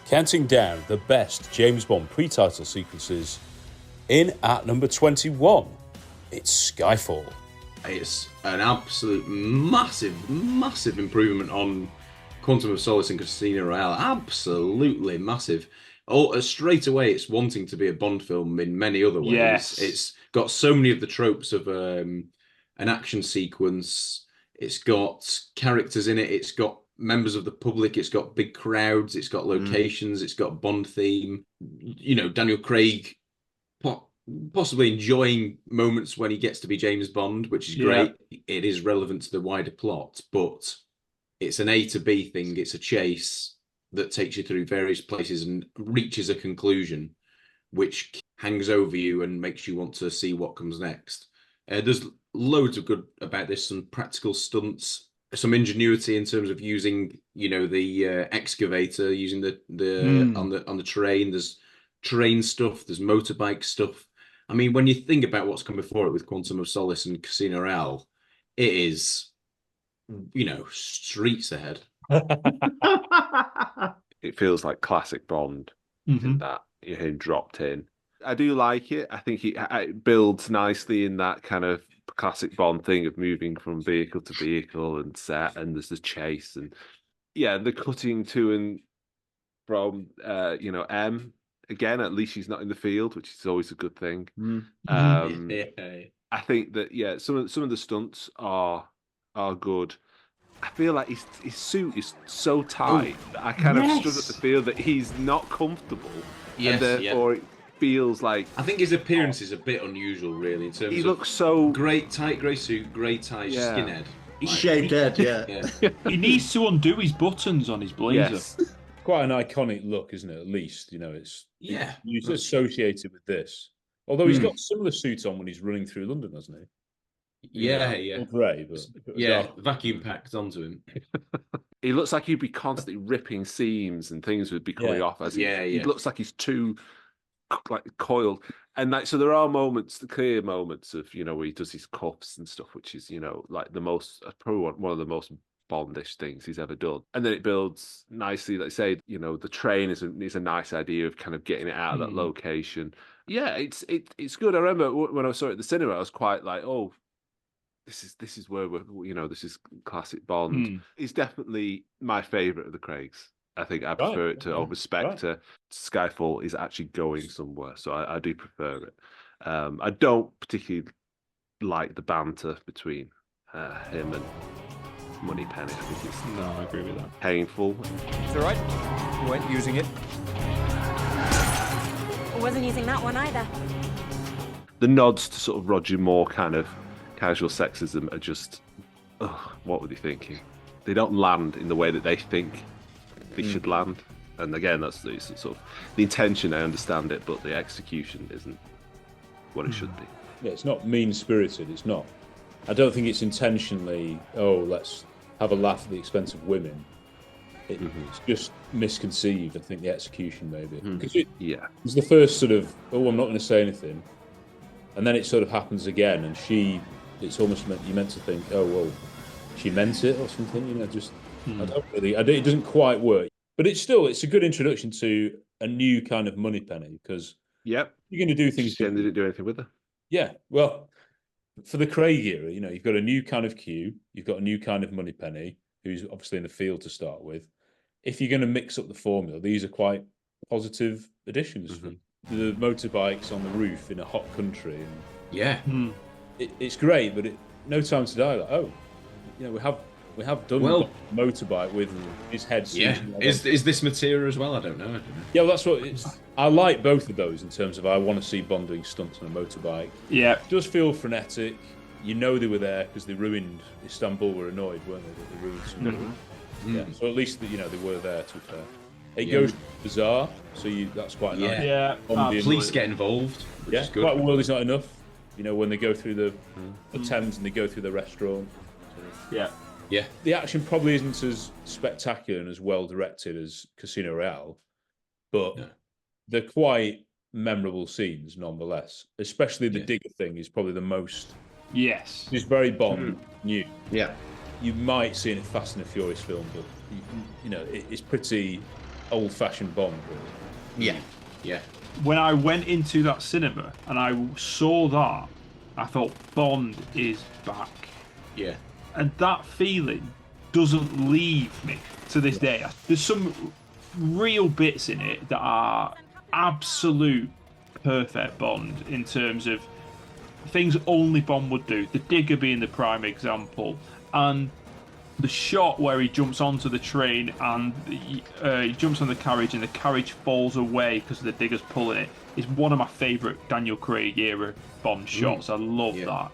Counting down the best James Bond pre-title sequences, in at number 21, it's Skyfall. It's an absolute massive improvement on Quantum of Solace and Casino Royale. Absolutely massive. Straight away, it's wanting to be a Bond film in many other ways. Yes. It's got so many of the tropes of an action sequence. It's got characters in it. It's got members of the public. It's got big crowds. It's got locations. It's got Bond theme. You know, Daniel Craig possibly enjoying moments when he gets to be James Bond, which is great. It is relevant to the wider plot, but it's an A to B thing. It's a chase that takes you through various places and reaches a conclusion, which hangs over you and makes you want to see what comes next. There's loads of good about this, some practical stunts, some ingenuity in terms of using, you know, the excavator, using the on the train. There's train stuff, there's motorbike stuff. I mean, when you think about what's come before it with Quantum of Solace and Casino Royale, it is, you know, streets ahead. It feels like classic Bond in that you hear him dropped in. I do like it. I think it builds nicely in that kind of classic Bond thing of moving from vehicle to vehicle and set, and there's the chase and the cutting to and from M. Again, at least she's not in the field, which is always a good thing. I think that some of the stunts are good. I feel like his suit is so tight that I kind of struggle to feel that he's not comfortable. And therefore it feels like... I think his appearance is a bit unusual, really, in terms he looks so... Great tight grey suit, grey tie, skinhead. He's shaved head, He needs to undo his buttons on his blazer. Yes. Quite an iconic look, isn't it? At least, you know, it's associated with this. Although he's got similar suits on when he's running through London, hasn't he? Grey, but vacuum packed onto him. He looks like he'd be constantly ripping seams and things would be coming off as he looks like he's too coiled. And so there are moments, the clear moments of, you know, where he does his cuffs and stuff, which is, you know, like probably one of the most Bondish things he's ever done. And then it builds nicely. Like I say, you know, the train is a nice idea of kind of getting it out of that location. Yeah, it's good. I remember when I saw it at the cinema, I was quite like, oh, this is where we're, you know, this is classic Bond. It's definitely my favourite of the Craigs. I think I prefer it to respect to Skyfall is actually going somewhere. So I do prefer it. I don't particularly like the banter between him and Moneypenny. I think it's I agree with that. Painful. It's all right. You weren't using it. I wasn't using that one either. The nods to sort of Roger Moore kind of casual sexism are just, what were they thinking? They don't land in the way that they think they should land. And again, that's the sort of the intention. I understand it, but the execution isn't what it should be. Yeah, it's not mean-spirited. It's not. I don't think it's intentionally, let's have a laugh at the expense of women. It's just misconceived, I think, the execution, maybe. Because it's the first sort of, I'm not going to say anything. And then it sort of happens again, and it's almost you're meant to think, she meant it or something, you know, just, I don't really, it doesn't quite work. But it's a good introduction to a new kind of Moneypenny, because you're going to do things. They didn't do anything with her. Yeah, well, for the Craig era, you know, you've got a new kind of Q, you've got a new kind of Moneypenny, who's obviously in the field to start with. If you're going to mix up the formula, these are quite positive additions. The motorbikes on the roof in a hot country. And it's great, but no time to die. Like, you know, we have done motorbike with his head. Is this material as well? I don't know. Yeah, well, that's what it's. I like both of those in terms of I want to see Bond doing stunts on a motorbike. Yeah, it does feel frenetic. You know they were there because they ruined Istanbul. Were annoyed, weren't they? That they ruined something. Yeah, so at least you know they were there. To be fair, it goes bizarre. So that's quite nice. Yeah, police get involved. Which is good. Quite world is not enough. You know, when they go through the Thames and they go through the restaurant. Yeah. The action probably isn't as spectacular and as well directed as Casino Royale, but they're quite memorable scenes nonetheless. Especially the digger thing is probably the most. Yes. It's very Bond new. Yeah. You might see it in a Fast and the Furious film, but you know it's pretty old-fashioned Bond, really. Yeah. When I went into that cinema and I saw that, I thought Bond is back. Yeah. And that feeling doesn't leave me to this day. There's some real bits in it that are absolute perfect Bond in terms of things only Bond would do. The Digger being the prime example, and the shot where he jumps onto the train and he jumps on the carriage and the carriage falls away because the Digger's pulling it is one of my favourite Daniel Craig era Bond shots. I love that.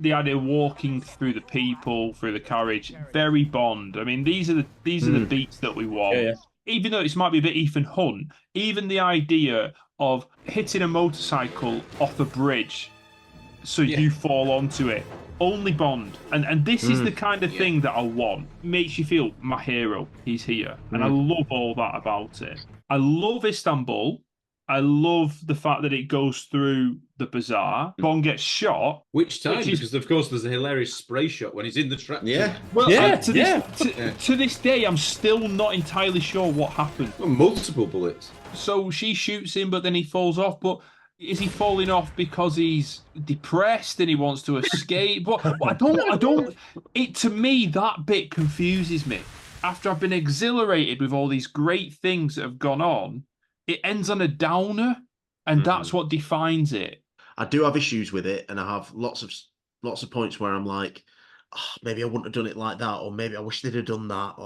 The idea of walking through the people, through the carriage, very Bond. I mean, these are the beats that we want. Yeah. Even though it might be a bit Ethan Hunt, even the idea of hitting a motorcycle off a bridge so you fall onto it, only Bond. And this is the kind of thing that I want. Makes you feel my hero, he's here. And I love all that about it. I love Istanbul. I love the fact that it goes through the bazaar. Bond gets shot. Which time? Because, of course, there's a hilarious spray shot when he's in the tractor. Yeah. Well, to this day, I'm still not entirely sure what happened. Well, multiple bullets. So she shoots him, but then he falls off. But is he falling off because he's depressed and he wants to escape? But I don't. It, to me, that bit confuses me. After I've been exhilarated with all these great things that have gone on, it ends on a downer, and that's what defines it. I do have issues with it, and I have lots of points where I'm like, oh, maybe I wouldn't have done it like that, or maybe I wish they'd have done that.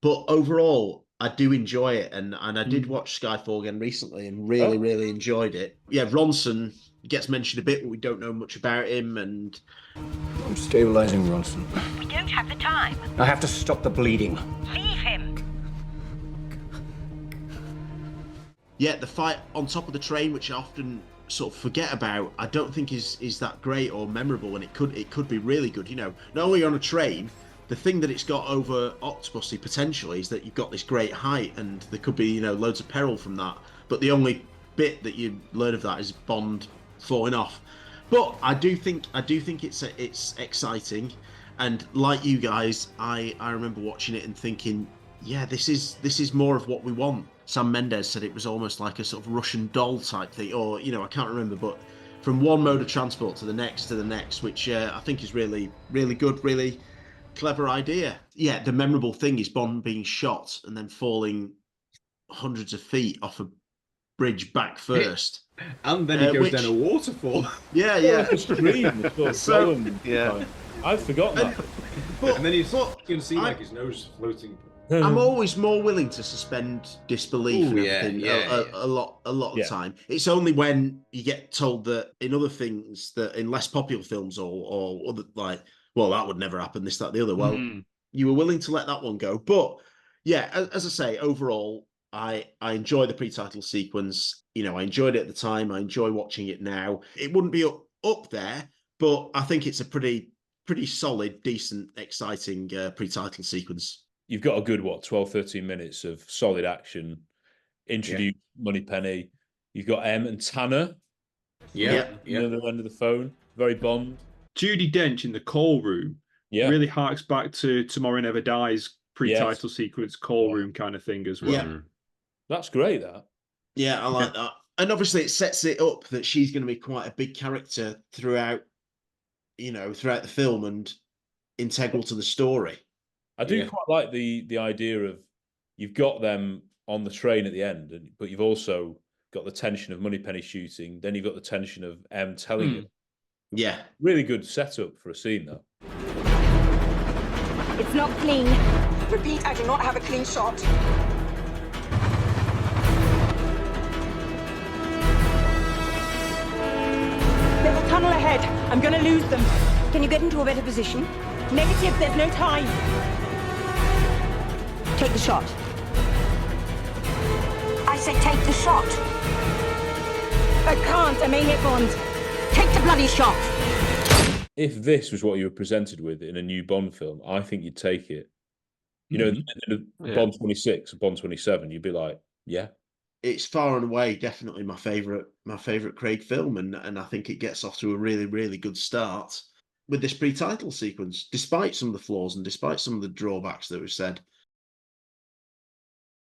But overall, I do enjoy it, and I did watch Skyfall again recently, and really enjoyed it. Yeah, Ronson gets mentioned a bit, but we don't know much about him, and I'm stabilizing Ronson. We don't have the time. I have to stop the bleeding. Leave him. yeah, the fight on top of the train, which I often sort of forget about, I don't think is that great or memorable, and it could be really good. You know, not only on a train, the thing that it's got over Octopussy potentially is that you've got this great height, and there could be, you know, loads of peril from that. But the only bit that you learn of that is Bond falling off. But I do think it's exciting, and like you guys, I remember watching it and thinking, yeah, this is more of what we want. Sam Mendes said it was almost like a sort of Russian doll type thing, or, you know, I can't remember, but from one mode of transport to the next, which I think is really, really good, really clever idea. Yeah, the memorable thing is Bond being shot and then falling hundreds of feet off a bridge back first. And then he goes down a waterfall. Yeah, yeah. Yeah. I've forgotten that. And then you can see like his nose floating. I'm always more willing to suspend disbelief Ooh, and everything a lot of the time. It's only when you get told that in other things, that in less popular films or other, like, well, that would never happen, this, that, the other. Well, you were willing to let that one go. But yeah, as I say, overall, I enjoy the pre-title sequence. You know, I enjoyed it at the time. I enjoy watching it now. It wouldn't be up there, but I think it's a pretty solid, decent, exciting pre-title sequence. You've got a good, 12, 13 minutes of solid action. Introduce Moneypenny. You've got M and Tanner. Yeah. The other end of the phone. Very Bond. Judi Dench in the call room really harks back to Tomorrow Never Dies pre-title sequence call room kind of thing as well. Yeah. That's great, that. Yeah, I like that. And obviously it sets it up that she's going to be quite a big character throughout the film and integral to the story. I do quite like the idea of you've got them on the train at the end, but you've also got the tension of Moneypenny shooting. Then you've got the tension of M telling him. Yeah. Really good setup for a scene, though. It's not clean. Repeat, I do not have a clean shot. There's a tunnel ahead. I'm going to lose them. Can you get into a better position? Negative, there's no time. Take the shot. I said take the shot. I can't. I may hit Bond. Take the bloody shot. If this was what you were presented with in a new Bond film, I think you'd take it. You know, Bond 26, Bond 27, you'd be like, yeah. It's far and away definitely my favourite Craig film, and I think it gets off to a really, really good start with this pre-title sequence, despite some of the flaws and despite some of the drawbacks that we've said.